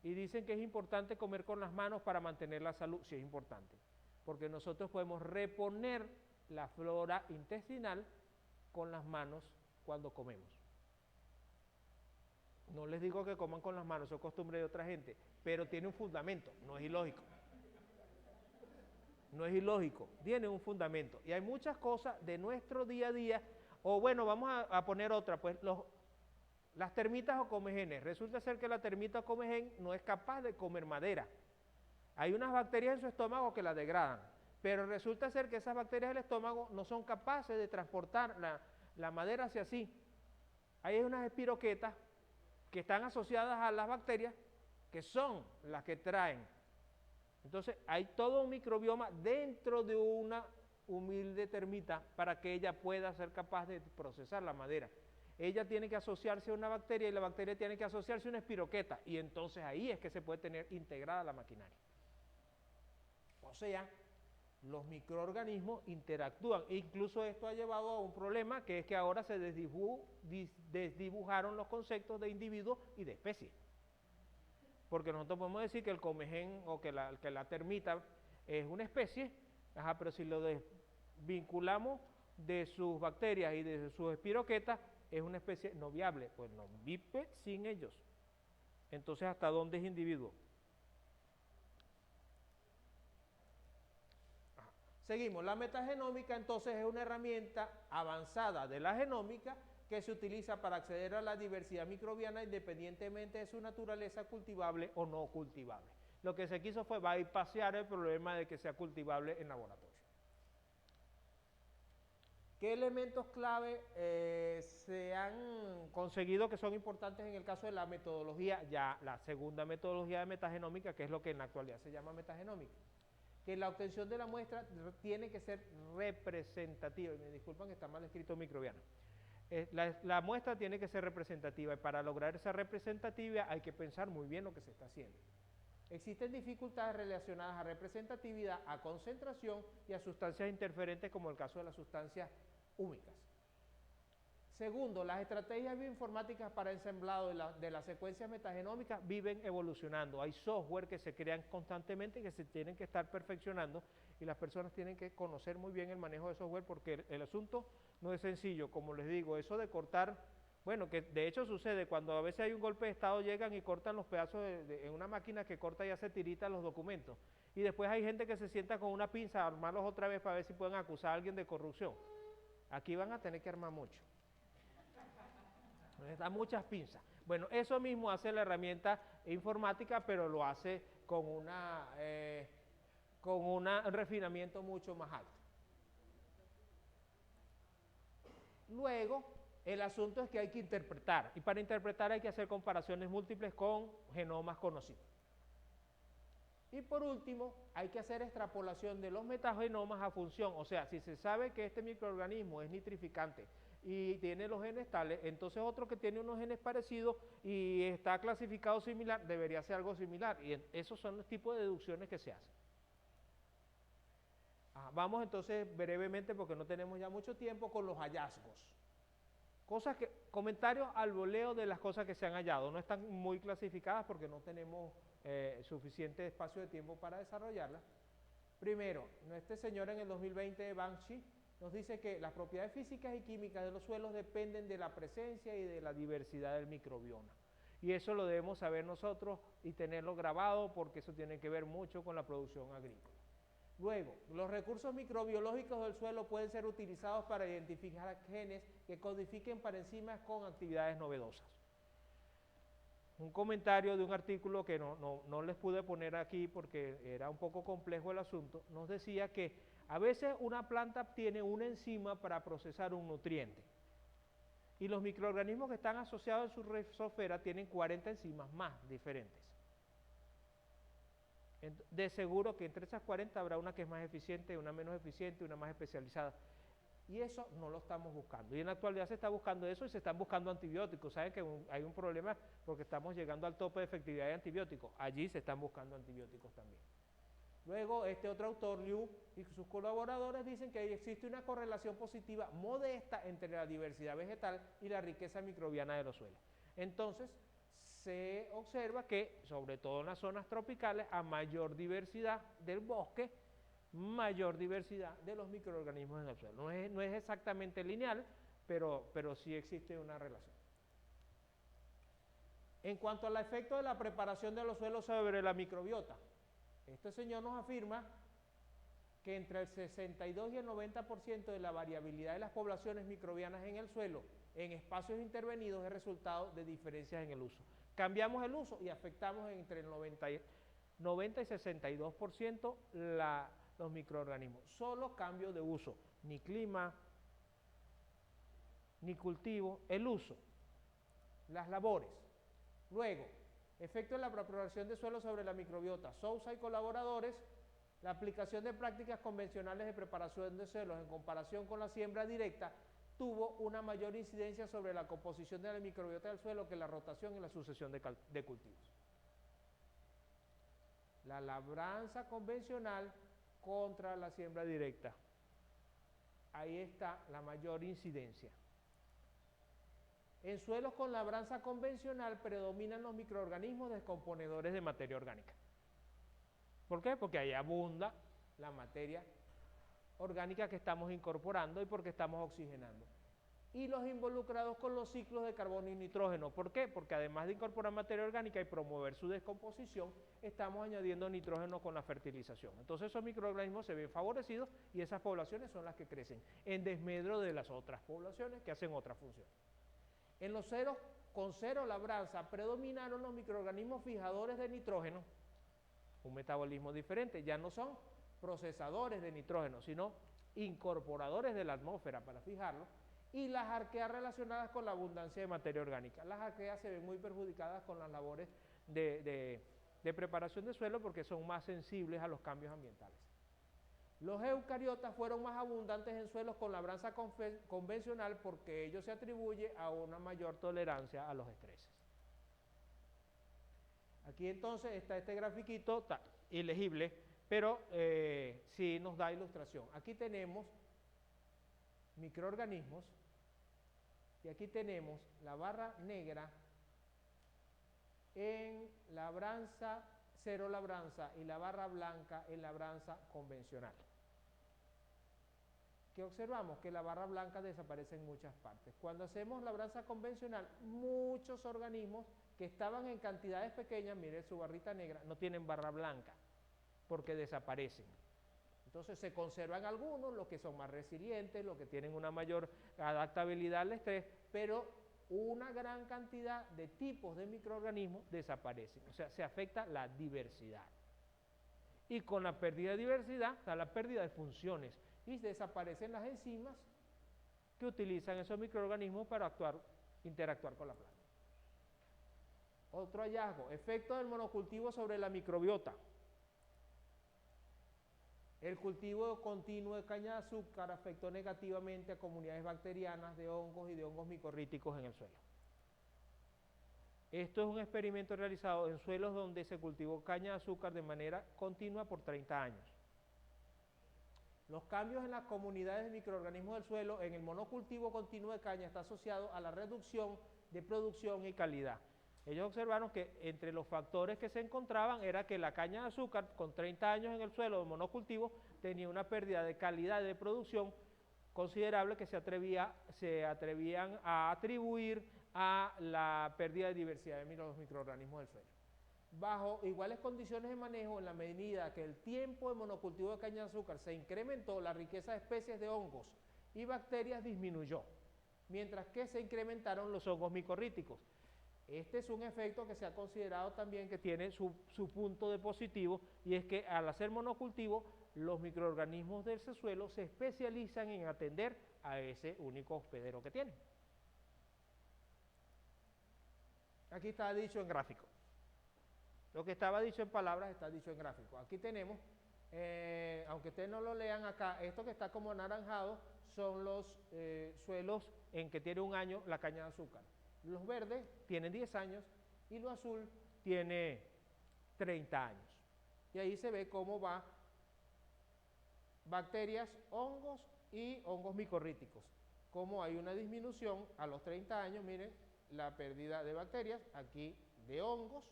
y dicen que es importante comer con las manos para mantener la salud. Sí, es importante, porque nosotros podemos reponer la flora intestinal con las manos cuando comemos. No les digo que coman con las manos, eso es costumbre de otra gente, pero tiene un fundamento, no es ilógico. No es ilógico, tiene un fundamento. Y hay muchas cosas de nuestro día a día, o bueno, vamos a poner otra, pues las termitas o comejenes. Resulta ser que la termita o comején no es capaz de comer madera. Hay unas bacterias en su estómago que la degradan, pero resulta ser que esas bacterias del estómago no son capaces de transportar la madera hacia sí. Hay unas espiroquetas que están asociadas a las bacterias que son las que traen. Entonces hay todo un microbioma dentro de una humilde termita para que ella pueda ser capaz de procesar la madera. Ella tiene que asociarse a una bacteria y la bacteria tiene que asociarse a una espiroqueta, y entonces ahí es que se puede tener integrada la maquinaria. O sea, los microorganismos interactúan, e incluso esto ha llevado a un problema, que es que ahora se desdibujaron los conceptos de individuo y de especie. Porque nosotros podemos decir que el comején o que la termita es una especie, pero si lo desvinculamos de sus bacterias y de sus espiroquetas, es una especie no viable, pues no vive sin ellos. Entonces, ¿hasta dónde es individuo? Seguimos, la metagenómica entonces es una herramienta avanzada de la genómica que se utiliza para acceder a la diversidad microbiana independientemente de su naturaleza cultivable o no cultivable. Lo que se quiso fue bypassear el problema de que sea cultivable en laboratorio. ¿Qué elementos clave se han conseguido que son importantes en el caso de la metodología, ya la segunda metodología de metagenómica, que es lo que en la actualidad se llama metagenómica? Que la obtención de la muestra tiene que ser representativa, y me disculpan que está mal escrito microbiana. La muestra tiene que ser representativa, y para lograr esa representatividad hay que pensar muy bien lo que se está haciendo. Existen dificultades relacionadas a representatividad, a concentración y a sustancias interferentes, como el caso de las sustancias húmicas. Segundo, las estrategias bioinformáticas para ensamblado de las secuencias metagenómicas viven evolucionando. Hay software que se crean constantemente y que se tienen que estar perfeccionando, y las personas tienen que conocer muy bien el manejo de software, porque el asunto no es sencillo. Como les digo, eso de cortar, bueno, que de hecho sucede cuando a veces hay un golpe de estado, llegan y cortan los pedazos en una máquina que corta y hace tirita los documentos, y después hay gente que se sienta con una pinza a armarlos otra vez para ver si pueden acusar a alguien de corrupción. Aquí van a tener que armar mucho. Da muchas pinzas. Bueno, eso mismo hace la herramienta informática, pero lo hace con un refinamiento mucho más alto. Luego, el asunto es que hay que interpretar, y para interpretar hay que hacer comparaciones múltiples con genomas conocidos. Y por último, hay que hacer extrapolación de los metagenomas a función, o sea, si se sabe que este microorganismo es nitrificante y tiene los genes tales, entonces otro que tiene unos genes parecidos y está clasificado similar, debería ser algo similar, y esos son los tipos de deducciones que se hacen. Vamos entonces brevemente, porque no tenemos ya mucho tiempo, con los hallazgos. Comentarios al voleo de las cosas que se han hallado, no están muy clasificadas porque no tenemos suficiente espacio de tiempo para desarrollarlas. Primero, este señor en el 2020, Banshee, nos dice que las propiedades físicas y químicas de los suelos dependen de la presencia y de la diversidad del microbioma. Y eso lo debemos saber nosotros y tenerlo grabado, porque eso tiene que ver mucho con la producción agrícola. Luego, los recursos microbiológicos del suelo pueden ser utilizados para identificar genes que codifiquen parenzimas con actividades novedosas. Un comentario de un artículo que no les pude poner aquí porque era un poco complejo el asunto, nos decía que a veces una planta tiene una enzima para procesar un nutriente, y los microorganismos que están asociados en su rizosfera tienen 40 enzimas más diferentes. De seguro que entre esas 40 habrá una que es más eficiente, una menos eficiente, una más especializada. Y eso no lo estamos buscando. Y en la actualidad se está buscando eso, y se están buscando antibióticos. Saben que hay un problema porque estamos llegando al tope de efectividad de antibióticos. Allí se están buscando antibióticos también. Luego, este otro autor, Liu, y sus colaboradores dicen que existe una correlación positiva modesta entre la diversidad vegetal y la riqueza microbiana de los suelos. Entonces, se observa que, sobre todo en las zonas tropicales, a mayor diversidad del bosque, mayor diversidad de los microorganismos en el suelo. No es exactamente lineal, pero sí existe una relación. En cuanto al efecto de la preparación de los suelos sobre la microbiota, este señor nos afirma que entre el 62 y el 90% de la variabilidad de las poblaciones microbianas en el suelo, en espacios intervenidos, es resultado de diferencias en el uso. Cambiamos el uso y afectamos entre el 90 90 y 62% los microorganismos. Solo cambio de uso, ni clima, ni cultivo, el uso, las labores. Luego, efecto de la preparación de suelo sobre la microbiota. Sousa y colaboradores, la aplicación de prácticas convencionales de preparación de suelos en comparación con la siembra directa tuvo una mayor incidencia sobre la composición de la microbiota del suelo que la rotación y la sucesión de cultivos. La labranza convencional contra la siembra directa. Ahí está la mayor incidencia. En suelos con labranza convencional predominan los microorganismos descomponedores de materia orgánica. ¿Por qué? Porque ahí abunda la materia orgánica que estamos incorporando y porque estamos oxigenando. Y los involucrados con los ciclos de carbono y nitrógeno. ¿Por qué? Porque además de incorporar materia orgánica y promover su descomposición, estamos añadiendo nitrógeno con la fertilización. Entonces esos microorganismos se ven favorecidos y esas poblaciones son las que crecen en desmedro de las otras poblaciones que hacen otra función. En los ceros con cero labranza predominaron los microorganismos fijadores de nitrógeno, un metabolismo diferente, ya no son procesadores de nitrógeno, sino incorporadores de la atmósfera para fijarlo, y las arqueas relacionadas con la abundancia de materia orgánica. Las arqueas se ven muy perjudicadas con las labores de preparación de suelo porque son más sensibles a los cambios ambientales. Los eucariotas fueron más abundantes en suelos con labranza convencional porque ello se atribuye a una mayor tolerancia a los estreses. Aquí entonces está este grafiquito, ilegible, pero sí nos da ilustración. Aquí tenemos microorganismos y aquí tenemos la barra negra en labranza, cero labranza, y la barra blanca en labranza convencional. ¿Qué observamos? Que la barra blanca desaparece en muchas partes. Cuando hacemos labranza convencional, muchos organismos que estaban en cantidades pequeñas, miren su barrita negra, no tienen barra blanca, porque desaparecen. Entonces se conservan algunos, los que son más resilientes, los que tienen una mayor adaptabilidad al estrés, pero una gran cantidad de tipos de microorganismos desaparecen. O sea, se afecta la diversidad. Y con la pérdida de diversidad, está la pérdida de funciones, y desaparecen las enzimas que utilizan esos microorganismos para interactuar con la planta. Otro hallazgo, efecto del monocultivo sobre la microbiota. El cultivo continuo de caña de azúcar afectó negativamente a comunidades bacterianas de hongos y de hongos micorríticos en el suelo. Esto es un experimento realizado en suelos donde se cultivó caña de azúcar de manera continua por 30 años. Los cambios en las comunidades de microorganismos del suelo en el monocultivo continuo de caña está asociado a la reducción de producción y calidad. Ellos observaron que entre los factores que se encontraban era que la caña de azúcar con 30 años en el suelo de monocultivo tenía una pérdida de calidad y de producción considerable que se atrevían a atribuir a la pérdida de diversidad de los microorganismos del suelo. Bajo iguales condiciones de manejo, en la medida que el tiempo de monocultivo de caña de azúcar se incrementó, la riqueza de especies de hongos y bacterias disminuyó, mientras que se incrementaron los hongos micorríticos. Este es un efecto que se ha considerado también que tiene su punto de positivo, y es que al hacer monocultivo, los microorganismos de ese suelo se especializan en atender a ese único hospedero que tienen. Aquí está dicho en gráfico. Lo que estaba dicho en palabras está dicho en gráfico. Aquí tenemos, aunque ustedes no lo lean acá, esto que está como anaranjado son los suelos en que tiene un año la caña de azúcar. Los verdes tienen 10 años y lo azul tiene 30 años. Y ahí se ve cómo va bacterias, hongos y hongos micorríticos. Cómo hay una disminución a los 30 años, miren, la pérdida de bacterias, aquí de hongos,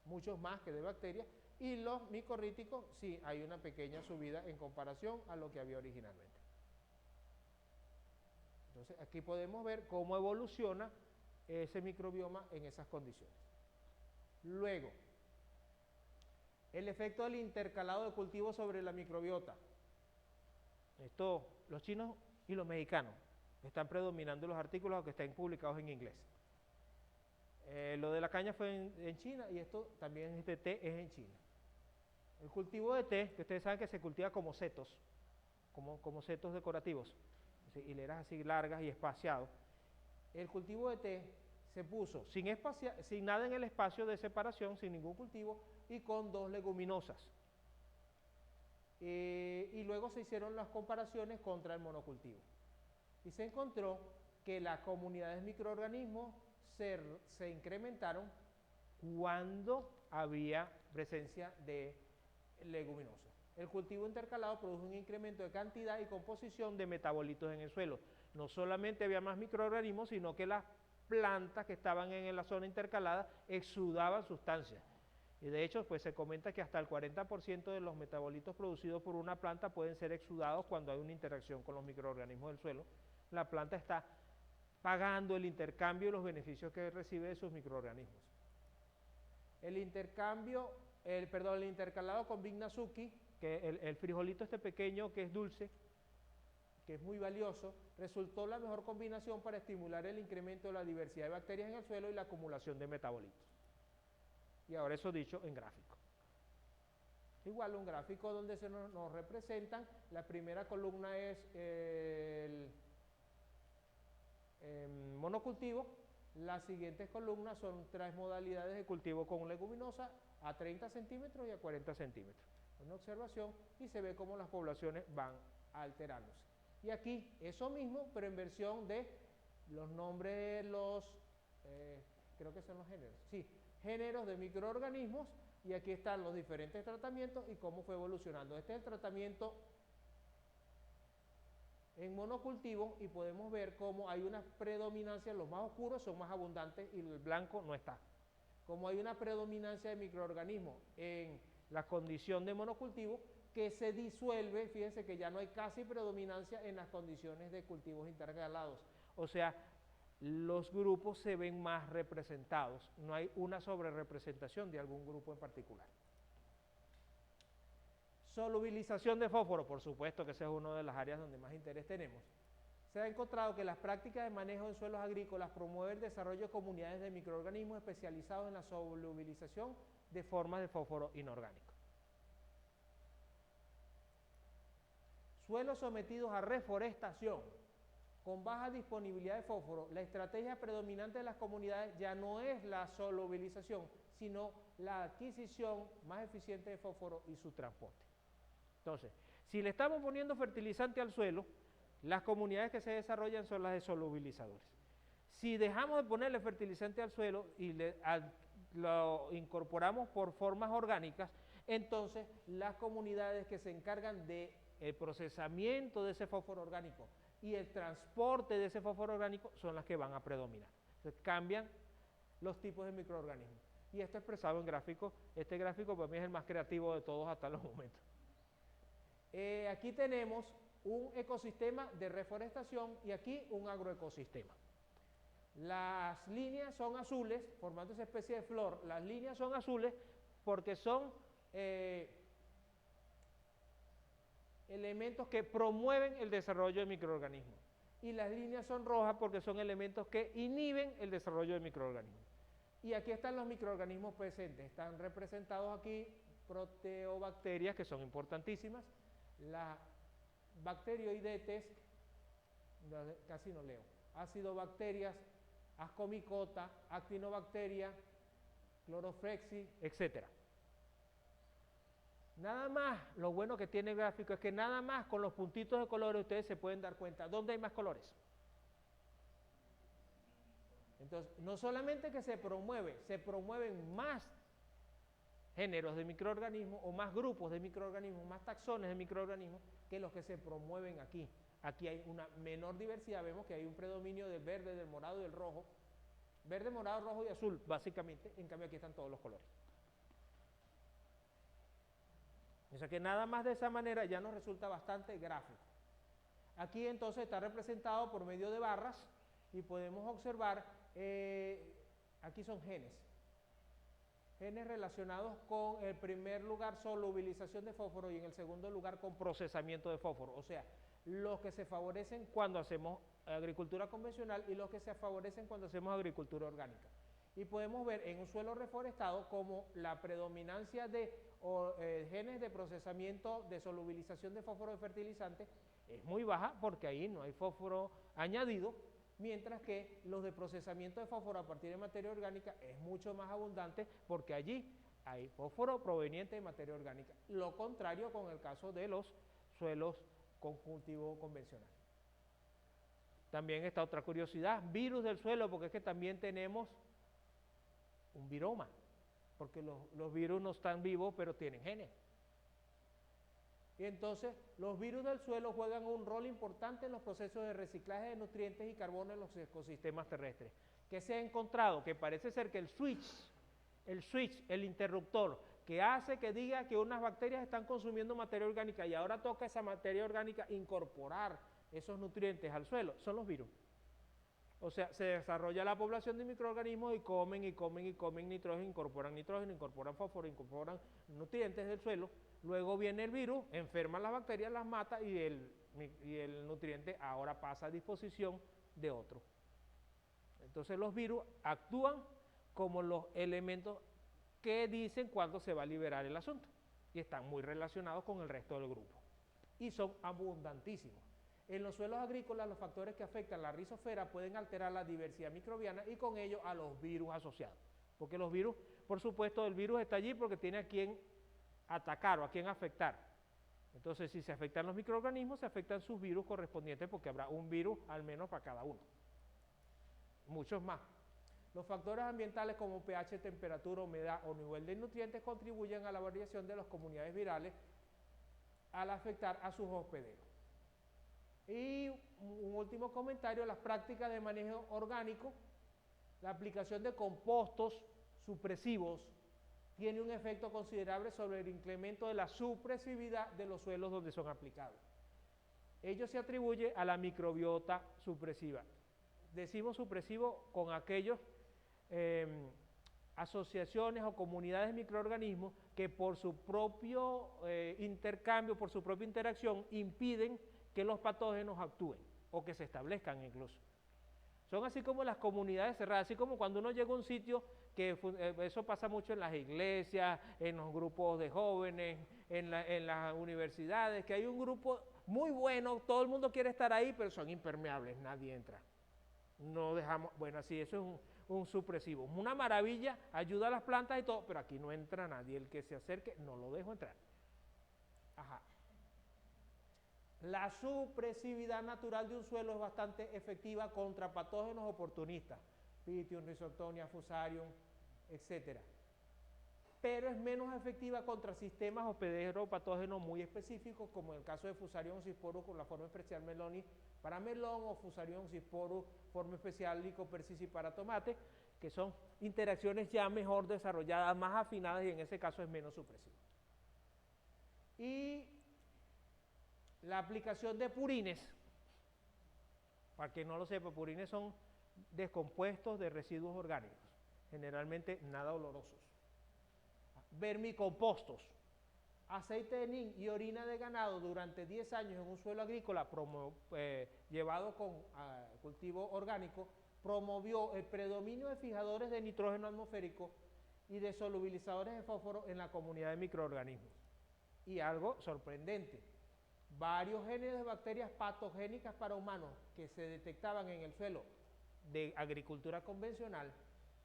muchos más que de bacterias, y los micorríticos sí hay una pequeña subida en comparación a lo que había originalmente. Entonces aquí podemos ver cómo evoluciona ese microbioma en esas condiciones. Luego, el efecto del intercalado de cultivos sobre la microbiota. Esto, los chinos y los mexicanos están predominando los artículos que están publicados en inglés. Lo de la caña fue en China, y esto también, este té es en China. El cultivo de té, que ustedes saben que se cultiva como setos, como setos decorativos, hileras así largas y espaciados. El cultivo de té se puso sin nada en el espacio de separación, sin ningún cultivo, y con 2 leguminosas. Y luego se hicieron las comparaciones contra el monocultivo. Y se encontró que las comunidades de microorganismos se incrementaron cuando había presencia de leguminosas. El cultivo intercalado produjo un incremento de cantidad y composición de metabolitos en el suelo. No solamente había más microorganismos, sino que las plantas que estaban en la zona intercalada exudaban sustancias. Y de hecho, pues se comenta que hasta el 40% de los metabolitos producidos por una planta pueden ser exudados cuando hay una interacción con los microorganismos del suelo. La planta está pagando el intercambio y los beneficios que recibe de sus microorganismos. El intercalado con Vignazuki, que el frijolito este pequeño que es dulce, que es muy valioso, resultó la mejor combinación para estimular el incremento de la diversidad de bacterias en el suelo y la acumulación de metabolitos. Y ahora eso dicho en gráfico. Igual un gráfico donde nos representan, la primera columna es el monocultivo, las siguientes columnas son 3 modalidades de cultivo con leguminosa a 30 centímetros y a 40 centímetros. Una observación y se ve cómo las poblaciones van alterándose. Y aquí eso mismo, pero en versión de los nombres de los, creo que son los géneros, sí, géneros de microorganismos, y aquí están los diferentes tratamientos y cómo fue evolucionando. Este es el tratamiento en monocultivo y podemos ver cómo hay una predominancia, los más oscuros son más abundantes y el blanco no está. Como hay una predominancia de microorganismos en la condición de monocultivo que se disuelve, fíjense que ya no hay casi predominancia en las condiciones de cultivos intercalados. O sea, los grupos se ven más representados, no hay una sobrerepresentación de algún grupo en particular. Solubilización de fósforo, por supuesto que esa es una de las áreas donde más interés tenemos. Se ha encontrado que las prácticas de manejo en suelos agrícolas promueven el desarrollo de comunidades de microorganismos especializados en la solubilización de formas de fósforo inorgánico. Suelos sometidos a reforestación con baja disponibilidad de fósforo, la estrategia predominante de las comunidades ya no es la solubilización, sino la adquisición más eficiente de fósforo y su transporte. Entonces, si le estamos poniendo fertilizante al suelo, las comunidades que se desarrollan son las de solubilizadores. Si dejamos de ponerle fertilizante al suelo y lo incorporamos por formas orgánicas, entonces las comunidades que se encargan del procesamiento de ese fósforo orgánico y el transporte de ese fósforo orgánico son las que van a predominar. Entonces cambian los tipos de microorganismos. Y esto expresado en gráficos. Este gráfico para mí es el más creativo de todos hasta los momentos. Aquí tenemos un ecosistema de reforestación y aquí un agroecosistema. Las líneas son azules, formando esa especie de flor. Las líneas son azules porque son elementos que promueven el desarrollo de microorganismos. Y las líneas son rojas porque son elementos que inhiben el desarrollo de microorganismos. Y aquí están los microorganismos presentes. Están representados aquí proteobacterias, que son importantísimas. Las bacterioidetes, casi no leo, acidobacterias, ascomicota, actinobacteria, cloroflexi, etc. Nada más, lo bueno que tiene el gráfico es que nada más con los puntitos de colores ustedes se pueden dar cuenta dónde hay más colores. Entonces, no solamente que se promueven más géneros de microorganismos o más grupos de microorganismos, más taxones de microorganismos que los que se promueven aquí. Aquí hay una menor diversidad, vemos que hay un predominio del verde, del morado y del rojo. Verde, morado, rojo y azul, básicamente, en cambio aquí están todos los colores. O sea que nada más de esa manera ya nos resulta bastante gráfico. Aquí entonces está representado por medio de barras y podemos observar, aquí son genes. Genes relacionados con, en primer lugar, solubilización de fósforo y en el segundo lugar con procesamiento de fósforo. O sea, los que se favorecen cuando hacemos agricultura convencional y los que se favorecen cuando hacemos agricultura orgánica. Y podemos ver en un suelo reforestado como la predominancia de genes de procesamiento de solubilización de fósforo de fertilizante es muy baja porque ahí no hay fósforo añadido, mientras que los de procesamiento de fósforo a partir de materia orgánica es mucho más abundante porque allí hay fósforo proveniente de materia orgánica. Lo contrario con el caso de los suelos con cultivo convencional. También está otra curiosidad, virus del suelo, porque es que también tenemos un viroma, porque los virus no están vivos, pero tienen genes. Y entonces los virus del suelo juegan un rol importante en los procesos de reciclaje de nutrientes y carbono en los ecosistemas terrestres. ¿Qué se ha encontrado? Que parece ser que el switch, el interruptor, que hace que diga que unas bacterias están consumiendo materia orgánica y ahora toca esa materia orgánica incorporar esos nutrientes al suelo, son los virus. O sea, se desarrolla la población de microorganismos y comen nitrógeno, incorporan fósforo, incorporan nutrientes del suelo. Luego viene el virus, enferman las bacterias, las mata y el nutriente ahora pasa a disposición de otro. Entonces los virus actúan como los elementos que dicen cuándo se va a liberar el asunto y están muy relacionados con el resto del grupo y son abundantísimos. En los suelos agrícolas los factores que afectan la rizosfera pueden alterar la diversidad microbiana y con ello a los virus asociados, porque los virus, por supuesto, el virus está allí porque tiene a quien atacar o a quien afectar. Entonces si se afectan los microorganismos, se afectan sus virus correspondientes porque habrá un virus al menos para cada uno, muchos más. Los factores ambientales como pH, temperatura, humedad o nivel de nutrientes contribuyen a la variación de las comunidades virales al afectar a sus hospederos. Y un último comentario, las prácticas de manejo orgánico, la aplicación de compostos supresivos tiene un efecto considerable sobre el incremento de la supresividad de los suelos donde son aplicados. Ello se atribuye a la microbiota supresiva. Decimos supresivo con aquellos asociaciones o comunidades de microorganismos que por su propio intercambio, por su propia interacción, impiden que los patógenos actúen o que se establezcan incluso. Son así como las comunidades cerradas, así como cuando uno llega a un sitio, que eso pasa mucho en las iglesias, en los grupos de jóvenes, en las universidades, que hay un grupo muy bueno, todo el mundo quiere estar ahí, pero son impermeables, nadie entra. No dejamos, bueno, así eso es un supresivo. Una maravilla, ayuda a las plantas y todo, pero aquí no entra nadie, el que se acerque no lo dejo entrar. Ajá. La supresividad natural de un suelo es bastante efectiva contra patógenos oportunistas, Pythium, Rhizoctonia, Fusarium, etc. Pero es menos efectiva contra sistemas hospederos patógenos muy específicos, como en el caso de Fusarium oxysporus con la forma especial Meloni para melón o Fusarium oxysporus forma especial Lycopersicii para tomate, que son interacciones ya mejor desarrolladas, más afinadas y en ese caso es menos supresivo. Y la aplicación de purines, para quien no lo sepa, purines son descompuestos de residuos orgánicos, generalmente nada olorosos. Vermicompostos, aceite de nin y orina de ganado durante 10 años en un suelo agrícola llevado con cultivo orgánico, promovió el predominio de fijadores de nitrógeno atmosférico y de solubilizadores de fósforo en la comunidad de microorganismos. Y algo sorprendente, varios genes de bacterias patogénicas para humanos que se detectaban en el suelo de agricultura convencional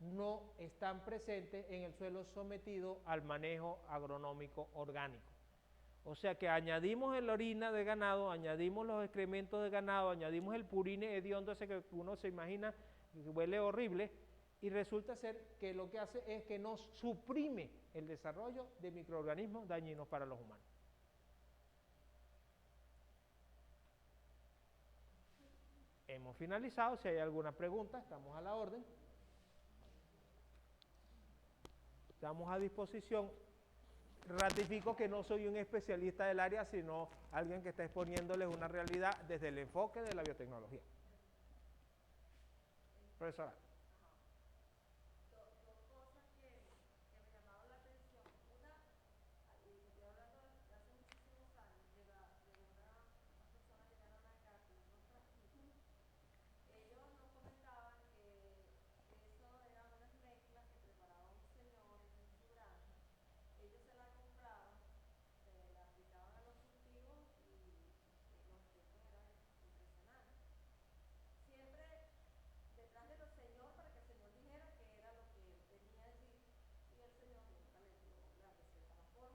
no están presentes en el suelo sometido al manejo agronómico orgánico. O sea que añadimos la orina de ganado, añadimos los excrementos de ganado, añadimos el purine hediondo ese que uno se imagina que huele horrible, y resulta ser que lo que hace es que nos suprime el desarrollo de microorganismos dañinos para los humanos. Hemos finalizado, si hay alguna pregunta, estamos a la orden. Estamos a disposición. Ratifico que no soy un especialista del área, sino alguien que está exponiéndoles una realidad desde el enfoque de la biotecnología. Profesora.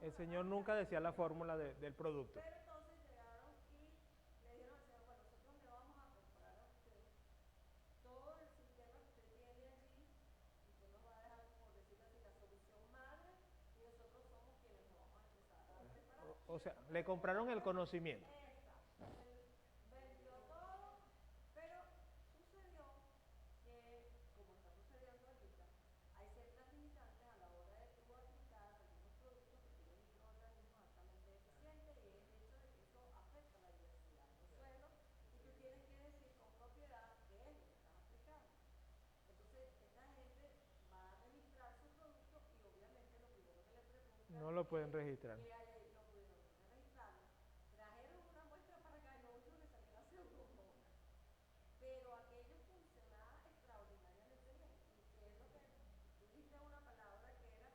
El señor nunca decía la fórmula del producto. Pero entonces llegaron y le dijeron al señor, bueno, nosotros le vamos a comprar a usted todo el sistema que usted tiene allí, usted nos va a dejar, por decirlo así, la solución madre y nosotros somos quienes lo vamos a empezar a preparar. O sea, le compraron el conocimiento. Exacto. Él vendió todo, pero sucedió que, como está sucediendo ahorita, hay ciertas limitantes a la hora de tú aplicar algunos productos que tienen microorganismos altamente deficientes y es el hecho de que eso afecta la diversidad de los suelos y tú tienes que decir con propiedad qué es lo que estás aplicando. Entonces, esta gente va a registrar su producto y obviamente lo primero que le preguntan No lo pueden es registrar. que hay, no pudieron registrarlo. Trajeron una muestra para acá y lo único que salía era pseudomonas. Pero aquello funcionaba extraordinariamente bien. Y que es lo que tú dijiste una palabra que era,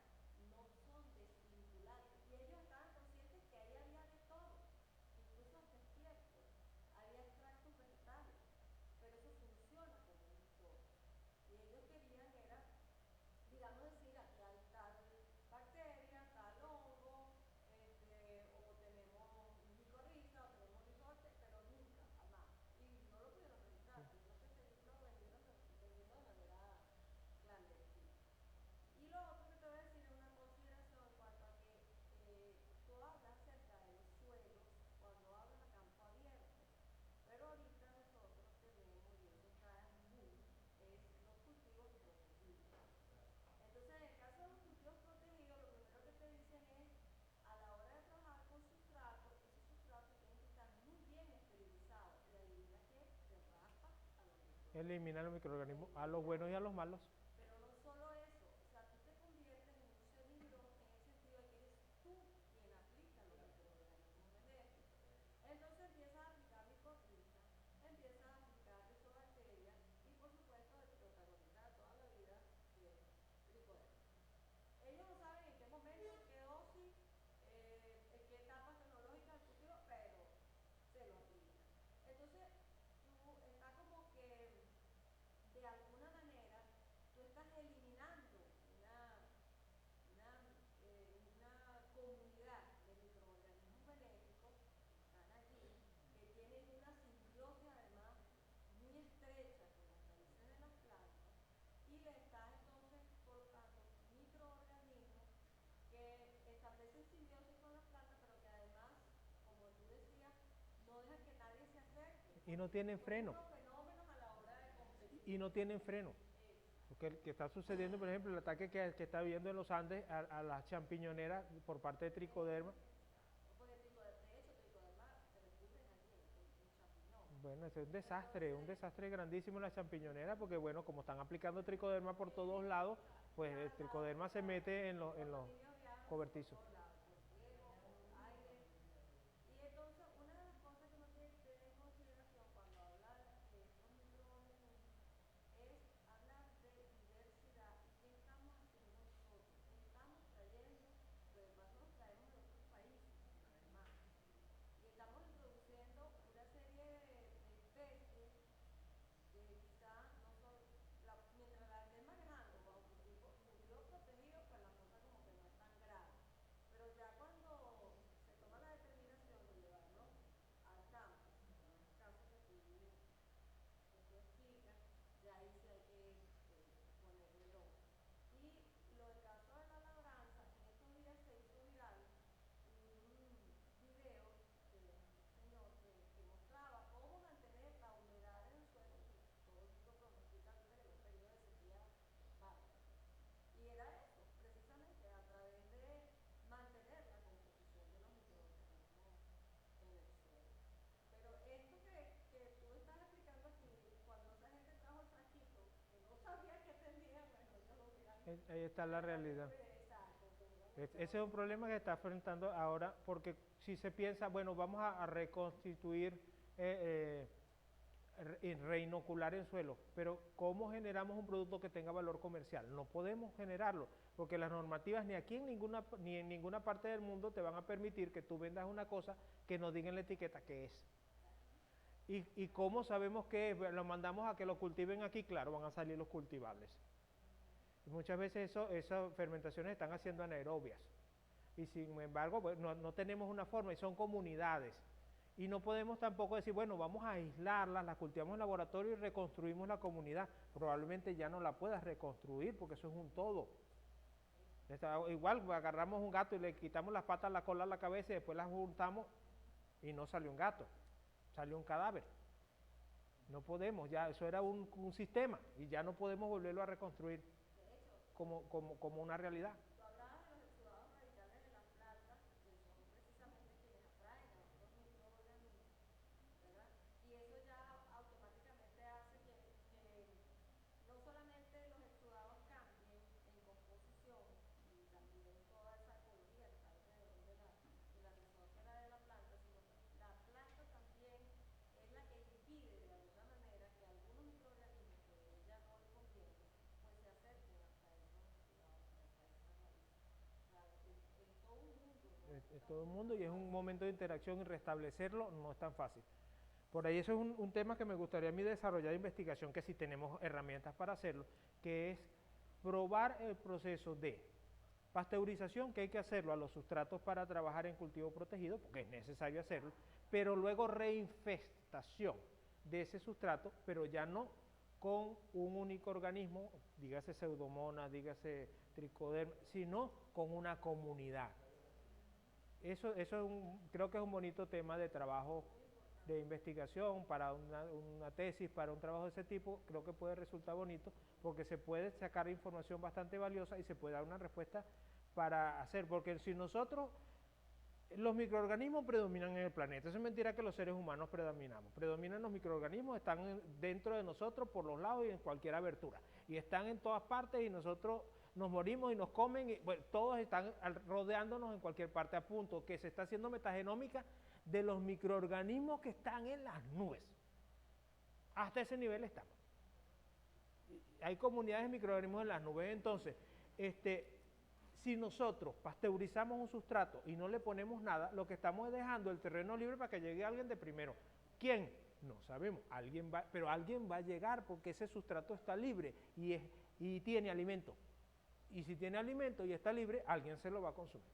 no son desvinculantes. Y ellos estaban conscientes que ahí había de todo, incluso hasta estiércol, había extractos vegetales, pero eso funciona como un todo. Y ellos querían era, digamos decir, aquí hay tal bacteria, tal hongo, o tenemos micorriza, o tenemos rizote, pero nunca, jamás. Y no lo pudieron registrar, tuvieron que seguirlo vendiendo de manera clandestina. Y lo otro que te voy a decir es una consideración en cuanto a que tú hablas acerca de los suelos cuando hablas a campo abierto, pero ahorita nosotros tenemos, y eso está en boom, es los cultivos protegidos. Entonces, en el caso de los cultivos protegidos, lo primero que te dicen es, a la hora de trabajar con sustratos, esos sustratos tienen que estar muy bien esterilizados. Y adivina qué, te raspas a los microorganismos. Elimina los microorganismos, a los buenos y a los malos. Pero no solo eso, o sea, tú te conviertes en un servidor en el sentido de que eres tú quien aplica los microorganismos benéficos. Entonces empiezas a aplicar micorriza, empiezas a aplicar rizobacterias y por supuesto el protagonista de toda la vida, que es tricoderma. Ellos no saben en qué momento, qué dosis, en qué etapa tecnológica del cultivo, pero se lo aplican. Entonces, tú está como que de alguna manera tú estás eliminando una comunidad de microorganismos benéficos que están allí, que tienen una simbiosis además muy estrecha con las raíces de las plantas, y le estás entonces colocando microorganismos que establecen simbiosis con las plantas, pero que además, como tú decías, no dejan que nadie se acerque. Y no tienen freno. Son unos fenómenos a la hora de competir. Y no tienen freno. Que está sucediendo, por ejemplo, el ataque que está habiendo en los Andes a las champiñoneras por parte de tricoderma. Porque de hecho, tricoderma se recubren allí en champiñón. Bueno, es un desastre grandísimo en las champiñoneras, porque bueno, como están aplicando tricoderma por todos lados, pues el tricoderma se mete en los cobertizos. Y entonces, una de las cosas que uno tiene que tener en consideración cuando habla de estos microorganismos es hablar de diversidad y qué estamos haciendo nosotros, qué estamos trayendo, pero además nos traemos de otros países, además. Y estamos introduciendo una serie de especies que quizás no son, mientras la estés manejando bajo cultivo protegido, pues la cosa como que no es tan grave. Pero ya cuando se toma la determinación de llevarlo al campo, como en este caso que tú explicas, ya ahí sí hay que ponerle el ojo. Y lo del caso de la labranza, en estos días se hizo viral un video de un señor que mostraba cómo mantener la humedad en el suelo, y todo el mundo pronostica que un periodo de sequía bárbaro. Y era eso, precisamente, a través de mantener la composición de los microorganismos en el suelo. Pero esto que tú estás explicando aquí, cuando esa gente trajo el frasquito, que no sabía qué tenía, bueno, ellos lo hubieran... Ahí está la realidad. Exacto. Ese es un problema que está enfrentando ahora, porque si se piensa, bueno, vamos a reconstituir reinocular en suelo, pero ¿cómo generamos un producto que tenga valor comercial? No podemos generarlo, porque las normativas ni aquí ni en ninguna parte del mundo te van a permitir que tú vendas una cosa que no diga en la etiqueta qué es. ¿Y cómo sabemos qué es? Lo mandamos a que lo cultiven aquí, claro, van a salir los cultivables. Y muchas veces esas fermentaciones están haciendo anaerobias. Y sin embargo, pues, no tenemos una forma y son comunidades. Y no podemos tampoco decir, bueno, vamos a aislarlas, las cultivamos en laboratorio y reconstruimos la comunidad. Probablemente ya no la puedas reconstruir porque eso es un todo. Igual agarramos un gato y le quitamos las patas, la cola, la cabeza y después las juntamos y no salió un gato, salió un cadáver. No podemos, ya eso era un sistema y ya no podemos volverlo a reconstruir como una realidad. Tú hablabas de los exudados radicales de las plantas, que son precisamente quienes atraen a estos microorganismos, ¿verdad? Y eso ya automáticamente hace que no solamente los exudados cambien en composición y también toda esa ecología que está alrededor de la rizósfera de la planta, sino que la planta también es la que impide de alguna manera que algunos microorganismos que a ella no le conviene, pues se acerquen hasta esos exudados, hasta esas raíces. O sea, es todo un mundo, ¿no? Es todo el mundo y es un momento de interacción y restablecerlo no es tan fácil. Por ahí eso es un tema que me gustaría a mí desarrollar investigación, que si tenemos herramientas para hacerlo, que es probar el proceso de pasteurización, que hay que hacerlo a los sustratos para trabajar en cultivo protegido, porque es necesario hacerlo, pero luego reinfestación de ese sustrato, pero ya no con un único organismo, dígase pseudomonas, dígase tricoderma, sino con una comunidad. Eso es creo que es un bonito tema de trabajo de investigación para una tesis, para un trabajo de ese tipo, creo que puede resultar bonito porque se puede sacar información bastante valiosa y se puede dar una respuesta para hacer, porque si nosotros, los microorganismos predominan en el planeta, eso es mentira que los seres humanos predominan los microorganismos, están dentro de nosotros por los lados y en cualquier abertura, y están en todas partes y nosotros nos morimos y nos comen, y, bueno, todos están rodeándonos en cualquier parte, a punto que se está haciendo metagenómica de los microorganismos que están en las nubes. Hasta ese nivel estamos. Hay comunidades de microorganismos en las nubes, entonces, si nosotros pasteurizamos un sustrato y no le ponemos nada, lo que estamos es dejando el terreno libre para que llegue alguien de primero. ¿Quién? No sabemos, pero alguien va a llegar porque ese sustrato está libre y tiene alimento. Y si tiene alimento y está libre, alguien se lo va a consumir.